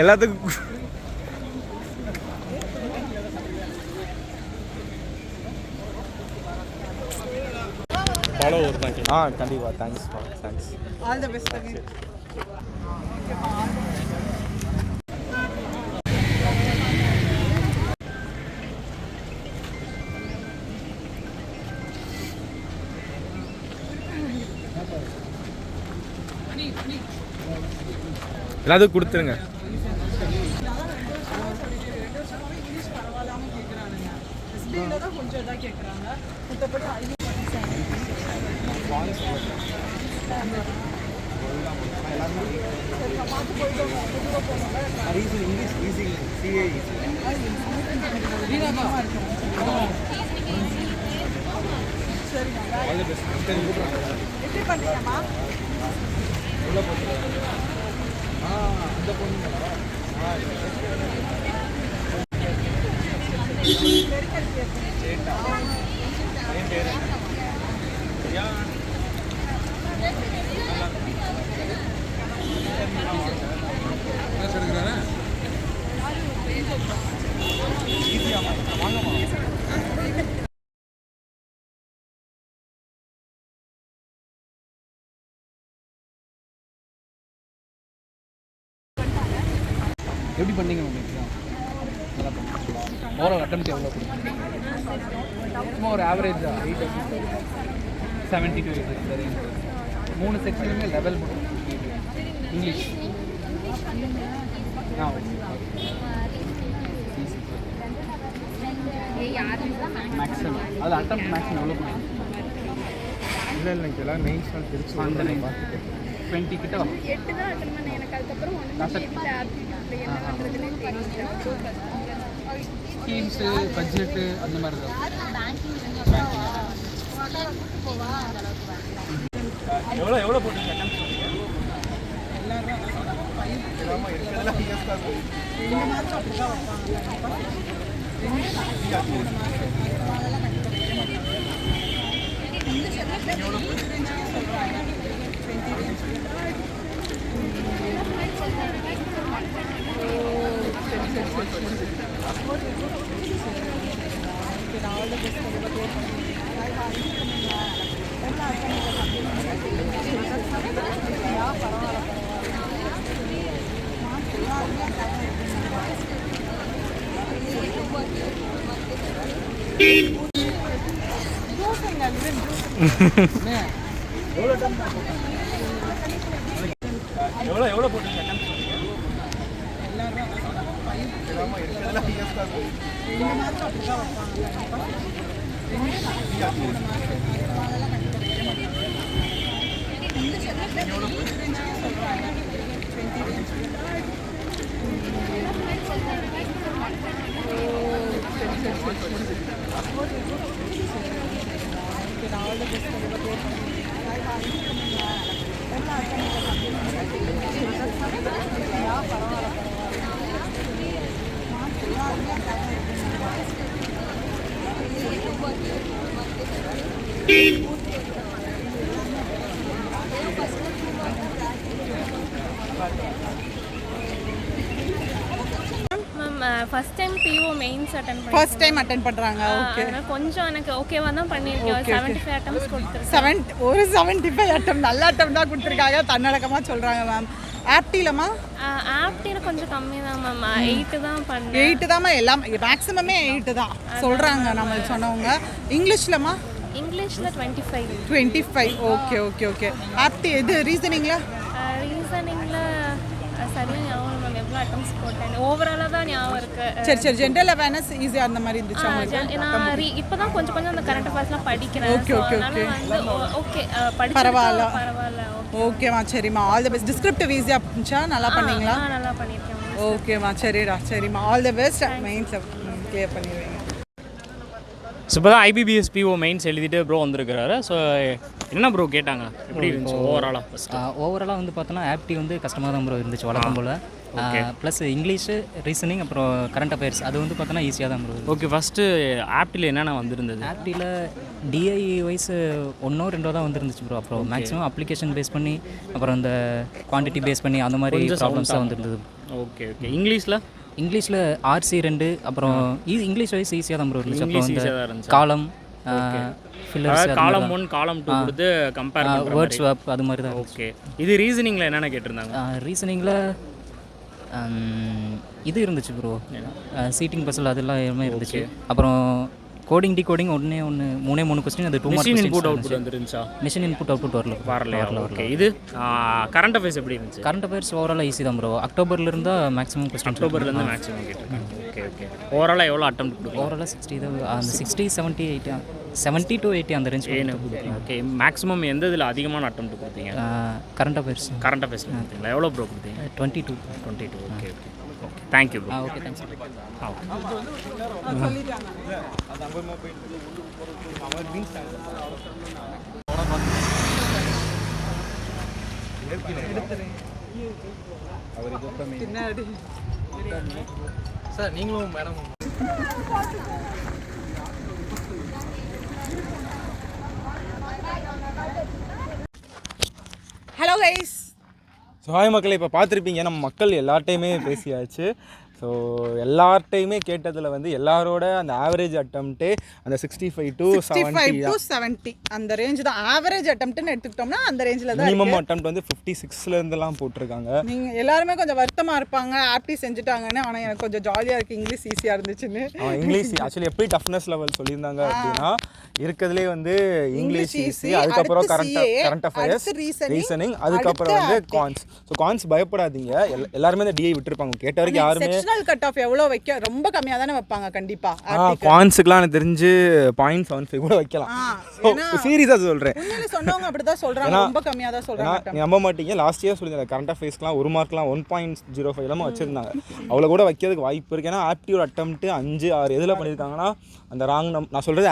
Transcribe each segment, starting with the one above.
எல்லாத்துக்கும் follower thank you. கண்டிப்பாக thanks thanks. All the best again. எல்லாத்துக்கும் கொடுத்துருங்க. கொஞ்சம் இதாக கேட்குறாங்க. மற்றபடி எப்படி பண்ணுறீங்கம்மா? எப்படி பண்ணீங்க மேம் எக்ஸாம்? நல்லா பண்ணீங்களா? ஓவரால் அட்டெம்ப்ட் எவ்வளோ கொடுத்தீங்க? சும்மா ஒரு ஆவரேஜா 70 to 80 சரி. 3 செக்ஷனுமே லெவல் மட்டும் இங்கிலீஷ். மேக்ஸிமம் அது அட்டெம்ப்ட் மேக்ஸிமம் எவ்வளோ கொடுத்தீங்க? இல்லை இல்லைங்க எல்லாம் மெயின்ஸ் தான் திருச்சி அந்த 20 கிட்ட வரும். 8 தான் அட்டெண்ட் பண்ணேன். எனக்கு அதுக்கப்புறம் ஸ்கீம்ஸு பட்ஜெட்டு அந்த மாதிரி தான். எவ்வளோ போட்டீங்க? எவ்வளோ போட்டீங்க? First time PO mains attend பண்ணி ஃபர்ஸ்ட் டைம் அட்டெண்ட் பண்ணுறாங்க. ஓகே, கொஞ்சம் எனக்கு ஓகேவா தான் பண்ணியிருக்கேன். 75 அட்டெம்ப்ட்ஸ் கொடுத்துருக்கேன். ஒரு 75 அட்டம் நல்ல அட்டம் தான் கொடுத்துருக்காங்க. தன்னடக்கமாக சொல்கிறாங்க மேம். ஆப்டிலமா? ஆப்டியில் கொஞ்சம் கம்மி தான் மேம். 8 தான் பண்ணேன். 8 தாம்மா. எல்லாம் மேக்ஸிமமே 8 தான் சொல்கிறாங்க நம்மளுக்கு சொன்னவங்க. இங்கிலீஷ்லமா? இங்கிலீஷில் 25. 25. Okay okay okay. ஆப்டி இது ரீசனிங்கில்? ரீசனிங்கில் சரியாக ஞாபகம் மேம். எவ்வளோ அட்டெம்ப்ட்ஸ் போட்டேன் ஓவராலாக தான் ஞாபகம் இருக்குது. சரி சரி. ஜென்ரல் அவேர்னஸ் ஈஸியாக அந்த மாதிரி இருந்துச்சு. நான் இப்போ தான் கொஞ்சம் கொஞ்சம் அந்த கரண்ட் அஃபேர்ஸ்லாம் படிக்கிறேன். ஓகே ஓகே ஓகே ஓகே பரவாயில்ல பரவாயில்ல. ஓகேம்மா. சரிம்மா, ஆல் தி பெஸ்ட். டிஸ்கிரிப்டிவ் ஈஸியாக இருந்துச்சா? நல்லா பண்ணீங்களா? நல்லா பண்ணியிருக்கேன். ஓகேம்மா, சரிடா. சரிம்மா, all the best. Mains clear பண்ணிடுவீங்க. ஸோ இப்போ தான் IBBS PO மெயின்ஸ் எழுதிட்டு ப்ரோ வந்திருக்கிறாரு. ஸோ என்ன ப்ரோ கேட்டாங்க, எப்படி இருந்துச்சு ஓவராலாக? ஃபஸ்ட்டு ஓவராலாக வந்து பார்த்தோன்னா ஆப்டி வந்து கஷ்டமாக தான் ப்ரோ இருந்துச்சு வழக்கம் போல். ப்ளஸ் இங்கிலீஷு, ரீசனிங், அப்புறம் கரண்ட் அஃபேர்ஸ் அது வந்து பார்த்தோன்னா ஈஸியாக தான் ப்ரோ. ஓகே, ஃபஸ்ட்டு ஆப்டியில் என்னென்ன வந்திருந்தது? ஆப்டியில் டிஐ வைஸ் 1 or 2 தான் வந்துருந்துச்சு ப்ரோ. அப்புறம் மேக்ஸிமம் அப்ளிகேஷன் பேஸ் பண்ணி, அப்புறம் இந்த குவான்டிட்டி பேஸ் பண்ணி அந்த மாதிரி ப்ராப்ளம்ஸ் தான் வந்துருந்தது. Okay okay. இங்கிலீஷில் RC 2, அப்புறம் இங்கிலீஷ் வைஸ் ஈஸியாக தான் ப்ரோ இருந்துச்சு. அப்புறம் இந்த காலம், காலம் 1 காலம் 2 கொடுத்து கம்பேர் பண்ணுற வேர்ட் ஸ்வாப் அது மாதிரி தான். ஓகே. இது ரீசனிங்கில் என்னென்ன கேட்டிருந்தாங்க? ரீசனிங்கில் இது இருந்துச்சு ப்ரோ, சீட்டிங் பஸ்ஸில் அதெல்லாம் எல்லாமே இருந்துச்சு. அப்புறம் கோடிங் டிகோடிங் 3 கொஸ்டின், அது 2 மிஷின் இன்புட் அவுட்புட் வந்துருந்துச்சா? மிஷின் இன்புட் அவுட்புட் வரல. ஓகே. இது கரண்ட் அஃபேர்ஸ் எப்படி இருந்துச்சு? கரண்ட் அஃபேர்ஸ் ஓவராலாக ஈஸி தான் ப்ரோ. அக்டோபர்லேருந்து மேக்ஸிமம் கொஸ்டின். அக்டோபர்லேருந்து மேக்ஸிமம் கேட்டிருக்காங்க. Okay okay. ஓவராலாக எவ்வளோ அட்டெம்ப்ட் கொடுக்கும்? ஓவராலாக 60 தான். அந்த 60, 70, 80, 70 to 80 அந்த ரேஞ்ச். ஓகே. மேக்ஸிமம் எந்த இதில் அதிகமான அட்டெம்ப்ட் கொடுத்தீங்க? கரண்ட் அஃபேர்ஸ் கொடுத்தீங்களா? எவ்வளோ ப்ரோ கொடுத்தீங்க? 22. Okay okay. Thank you bro. Okay, thanks. Sir நீங்களும் madam hello guys. So hi மக்களே, இப்போ பார்த்துருப்பீங்க நம்ம மக்கள் எல்லார்ட்டையுமே பேசியாச்சு. ஸோ எல்லார்ட்டையுமே கேட்டதில் வந்து எல்லாரோட அந்த ஆவரேஜ் அட்டம்ப்டே அந்த 65 to 70 அந்த ரேஞ்ச் தான். ஆவரேஜ் அட்டம்ப்ட்னு எடுத்துக்கிட்டோம்னா அந்த ரேஞ்சில் தான். மினிமம் அட்டம்ப்ட் வந்து 56லேருந்துலாம் போட்டிருக்காங்க. நீங்கள் எல்லாருமே கொஞ்சம் வருத்தமாக இருப்பாங்க ஆப்டி செஞ்சுட்டாங்கன்னு. ஆனால் எனக்கு கொஞ்சம் ஜாலியாக இருக்குது, இங்கிலீஷ் ஈஸியாக இருந்துச்சுன்னு. இங்கிலீஷ் ஆக்சுவலி எப்படி டஃப்னஸ் லெவல் சொல்லியிருந்தாங்க அப்படின்னா, இருக்கிறதுலே வந்து இங்கிலீஷ் ஈஸி, அதுக்கப்புறம் கரண்ட் அஃபேர்ஸ், ரீசனிங், அதுக்கப்புறம் வந்து கான்ஸ். ஸோ கான்ஸ் பயப்படாதீங்க, எல்லாருமே இந்த டிஐ விட்டுருப்பாங்க. கேட்ட வரைக்கும் யாருமே கட் ஆஃப் எவ்வளோ வைக்க ரொம்ப கம்மியாக தானே வைப்பாங்க கண்டிப்பா. கான்ஸுக்குலாம் எனக்கு தெரிஞ்சு 0.75 கூட வைக்கலாம். சீரியஸாக சொல்கிறேன், சொன்னவங்க அப்படிதான் சொல்கிறாங்க, ரொம்ப கம்மியாக தான் சொல்கிறாங்க. நம்ப மாட்டீங்க, லாஸ்ட் இயர் சொல்லியிருந்தாங்க கரண்ட் அஃபேர்ஸ்க்குலாம் 1 மார்க்லாம் 1.05 எல்லாமே வச்சுருந்தாங்க. அவ்வளோ கூட வைக்கிறதுக்கு வாய்ப்பு இருக்குது. ஏன்னா ஆப்டியூட் அட்டம்ப்ட் 5, 6 எதில் பண்ணியிருக்காங்கன்னா அந்த ராங் நான் சொல்கிறது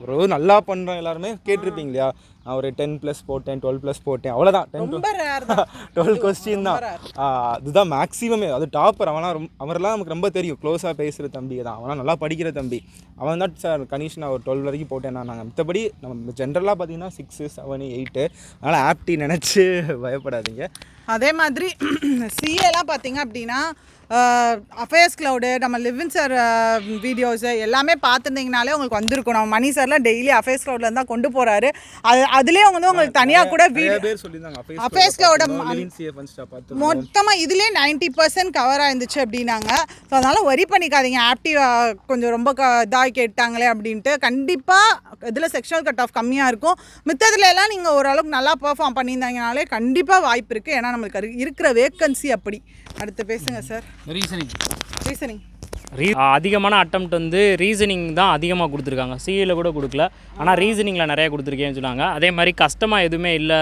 ஒரு நல்லா பண்ணுறோம். எல்லாருமே கேட்டிருப்பீங்க இல்லையா, நான் ஒரு 10+ போட்டேன், 12+ போட்டேன், அவ்வளோதான். 12 கொஸ்டின் தான். அதுதான் மேக்ஸிமமே. அது டாப்பர். அவரெல்லாம் நமக்கு ரொம்ப தெரியும், க்ளோஸாக பேசுகிற தம்பி தான். அவனா நல்லா படிக்கிற தம்பி. அவன் தான் சார் கணேஷ் நான் ஒரு 12 வரைக்கும் போட்டேன்னா. நாங்கள் மித்தபடி நம்ம ஜென்ரலாக பார்த்தீங்கன்னா 6, 7, 8. அதனால் ஆப்டி நினச்சி பயப்படாதீங்க. அதே மாதிரி சிஏலாம் பார்த்தீங்க அப்படின்னா AffairsCloud, நம்ம லிவின் சார் வீடியோஸு எல்லாமே பார்த்துருந்தீங்கனாலே உங்களுக்கு வந்திருக்கும். நம்ம மணி சார்லாம் டெய்லி AffairsCloudல தான் கொண்டு போகிறாரு. அதுலேயே வந்து உங்களுக்கு தனியாக கூட AffairsCloud மொத்தமாக இதுலேயே 90% கவர் ஆயிருந்துச்சு அப்படின்னாங்க. ஸோ அதனால் ஒரி பண்ணிக்காதீங்க, ஆப்டிவாக கொஞ்சம் ரொம்ப இதாக கேட்டாங்களே அப்படின்ட்டு. கண்டிப்பாக இதில் செக்ஷுவல் கட் ஆஃப் கம்மியாக இருக்கும். மித்ததுல எல்லாம் நீங்கள் ஓரளவுக்கு நல்லா பெர்ஃபார்ம் பண்ணியிருந்தாங்கனாலே கண்டிப்பாக வாய்ப்பு இருக்குது. ஏன்னா நம்மளுக்கு இருக்கிற வேக்கன்சி அப்படி. அடுத்து பேசுங்க சார். ரீசனிங் அதிகமான அட்டம்ப்ட் வந்து ரீசனிங் தான் அதிகமாக கொடுத்துருக்காங்க. சிஏல கூட கொடுக்கல, ஆனால் ரீசனிங்கில் நிறையா கொடுத்துருக்கேன்னு சொன்னாங்க. அதே மாதிரி கஷ்டமாக எதுவுமே இல்லை,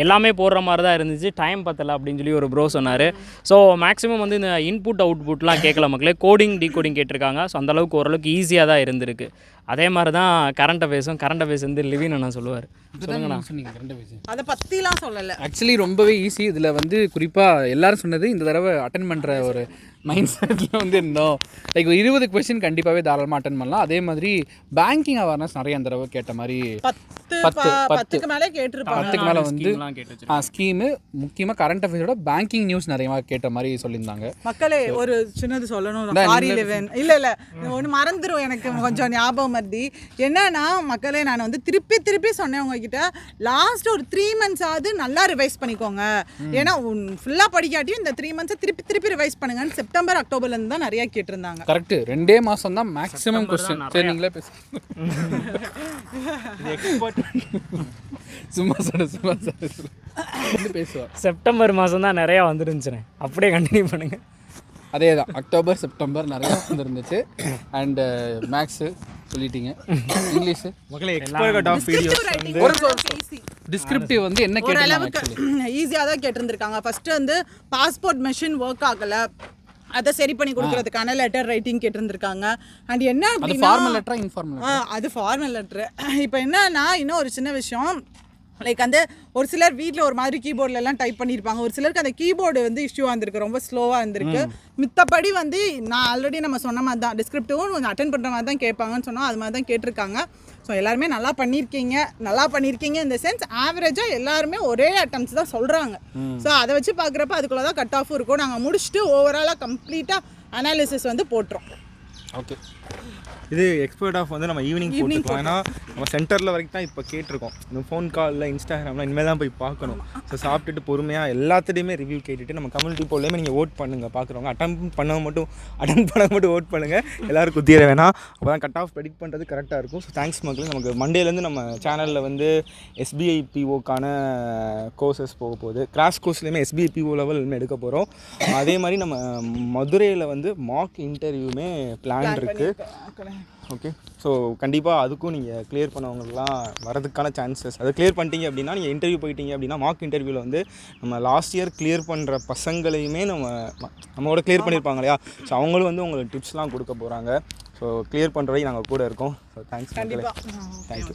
எல்லாமே போடுற மாதிரி தான் இருந்துச்சு, டைம் பத்தலை அப்படின்னு சொல்லி ஒரு ப்ரோ சொன்னார். ஸோ மேக்ஸிமம் வந்து இந்த இன்புட் அவுட்புட்லாம் கேட்கல மக்களே, கோடிங் டிகோடிங் கேட்டிருக்காங்க. ஸோ அந்தளவுக்கு ஓரளவுக்கு ஈஸியாக தான் இருந்திருக்கு. அதே மாதிரி தான் கரண்ட் அஃபேர்ஸ் வந்து லிவின் நான் சொல்லுவார். சொன்னீங்க கரண்ட் அஃபேர்ஸ் அதை பற்றிலாம் சொல்லலை. ஆக்சுவலி ரொம்பவே ஈஸி. இதில் வந்து குறிப்பாக எல்லாரும் சொன்னது இந்த தடவை அட்டன் பண்ணுற ஒரு மைண்ட் செட்டில் வந்து இருந்தோம். லைக் 20 கொஸ்டின் கண்டிப்பாகவே தாராளமாக அட்டன் பண்ணலாம். அதே மாதிரி பேங்கிங் அவேர்னஸ் நிறைய அந்த தடவை கேட்ட மாதிரி 10க்கு மேலே கேட்டிருப்பாங்க. 10க்கு மேலே வந்து ஸ்கீமு, முக்கியமாக கரண்ட் அஃபேர்ஸோட பேங்கிங் நியூஸ் நிறைய கேட்ட மாதிரி சொல்லியிருந்தாங்க. மக்களே ஒரு சின்னது சொல்லணும். இல்லை ஒன்று மறந்துடும், எனக்கு கொஞ்சம் ஞாபகம் மருதி. என்னன்னா மக்களே, நான் வந்து திருப்பி சொன்னேன் உங்ககிட்ட, லாஸ்ட் ஒரு 3 months ஆகுது நல்லா ரிவைஸ் பண்ணிக்கோங்க. ஏன்னா ஃபுல்லாக படிக்காட்டியும் இந்த 3 months திருப்பி ரிவைஸ் பண்ணுங்கன்னு செப்டம்பர் அக்டோபர்லேருந்து தான் நிறையா கேட்டிருந்தாங்க. கரெக்ட், 2 மாதம் தான் மேக்ஸிமம் கொஸ்டின். சரி நீங்களே பேச சும்மா பேசுவோம். செப்டம்பர் மாதம் தான் நிறையா வந்துருந்துச்சுண்ணே, அப்படியே கண்டினியூ பண்ணுங்கள். அதே தான், அக்டோபர் செப்டம்பர் நிறையா வந்துருந்துச்சு. அண்ட் மேக்ஸு சொல்லிட்டீங்க, இங்கிலீஷு டிஸ்கிரிப்டிவ் வந்து என்ன கேட்டாங்க ஈஸியாக தான் கேட்டிருந்துருக்காங்க. ஃபஸ்ட்டு வந்து பாஸ்போர்ட் மெஷின் ஒர்க் ஆகலை, அதை சரி பண்ணி கொடுக்கறதுக்கான லெட்டர் ரைட்டிங் கேட்டிருந்துருக்காங்க. அண்ட் என்ன அப்படின்னா ஃபார்மல் லெட்டரா இன்ஃபார்மல்? அது ஃபார்மல் லெட்ரு. இப்போ என்னன்னா இன்னும் ஒரு சின்ன விஷயம், லைக் வந்து ஒரு சிலர் வீட்டில் ஒரு மாதிரி கீபோர்ட்லலாம் டைப் பண்ணியிருப்பாங்க, ஒரு சிலருக்கு அந்த கீபோர்டு வந்து இஷ்யூவாக இருந்திருக்கு, ரொம்ப ஸ்லோவாக இருந்திருக்கு. மித்தபடி வந்து நான் ஆல்ரெடி நம்ம சொன்ன மாதிரி தான் டிஸ்கிரிப்டிவும் கொஞ்சம் அட்டென்ட் பண்ணுற மாதிரி தான் கேட்பாங்கன்னு சொன்னோம், அது மாதிரி தான் கேட்டிருக்காங்க. ஸோ எல்லாருமே நல்லா பண்ணியிருக்கீங்க இந்த சென்ஸ் ஆவரேஜாக எல்லாருமே ஒரே அட்டம்ஸ் தான் சொல்கிறாங்க. ஸோ அதை வச்சு பார்க்குறப்ப அதுக்குள்ளே தான் கட் ஆஃப் இருக்கும். நாங்கள் முடிச்சுட்டு ஓவராலாக கம்ப்ளீட்டாக அனாலிசிஸ் வந்து போட்டுரும். ஓகே, இது எக்ஸ்பர்ட் ஆஃப் வந்து நம்ம ஈவினிங் போட்டுக்கலாம். ஏன்னா நம்ம சென்டரில் வரைக்கும் தான் இப்போ கேட்டிருக்கோம். இன்னும் ஃபோன் காலில் இன்ஸ்டாகிராமில் இனிமேல் தான் போய் பார்க்கணும். ஸோ சாப்பிட்டுட்டு பொறுமையாக எல்லாத்துலேயுமே ரிவ்யூ கேட்டுட்டு நம்ம கம்யூனிட்டி போல்லையுமே நீங்கள் ஓட் பண்ணுங்கள். பார்க்குறவங்க அட்டன் பண்ண மட்டும் ஓட் பண்ணுங்கள். எல்லோரும் குத்திர வேணாம், அப்போ தான் கட் ஆஃப் ப்ரெடிக்ட் பண்ணுறது கரெக்டாக இருக்கும். ஸோ தேங்க்ஸ் மக்களே. நமக்கு மண்டேலேருந்து நம்ம சேனலில் வந்து SBI POக்கான கோர்சஸ் போக போகுது. கிராஷ் கோர்ஸ்லேயுமே SBI PO லெவல் எடுக்க போகிறோம். அதே மாதிரி நம்ம மதுரையில் வந்து மார்க் இன்டர்வியூமே பிளான் இருக்குது. ஓகே, ஸோ கண்டிப்பாக அதுக்கும் நீங்கள் கிளியர் பண்ணவங்கலாம் வரதுக்கான சான்சஸ், அதை கிளியர் பண்ணிட்டீங்க அப்படின்னா நீங்கள் இன்டர்வியூ போயிட்டீங்க அப்படின்னா மார்க் இன்டர்வியூவில் வந்து நம்ம லாஸ்ட் இயர் கிளியர் பண்ணுற பசங்களையுமே நம்மளோட கிளியர் பண்ணியிருப்பாங்க இல்லையா, ஸோ அவங்களும் வந்து உங்களுக்கு டிப்ஸ்லாம் கொடுக்க போகிறாங்க. ஸோ கிளியர் பண்ணுற வரைக்கும் நாங்கள் கூட இருக்கோம். So thanks. கண்டிப்பாக. தேங்க்யூ.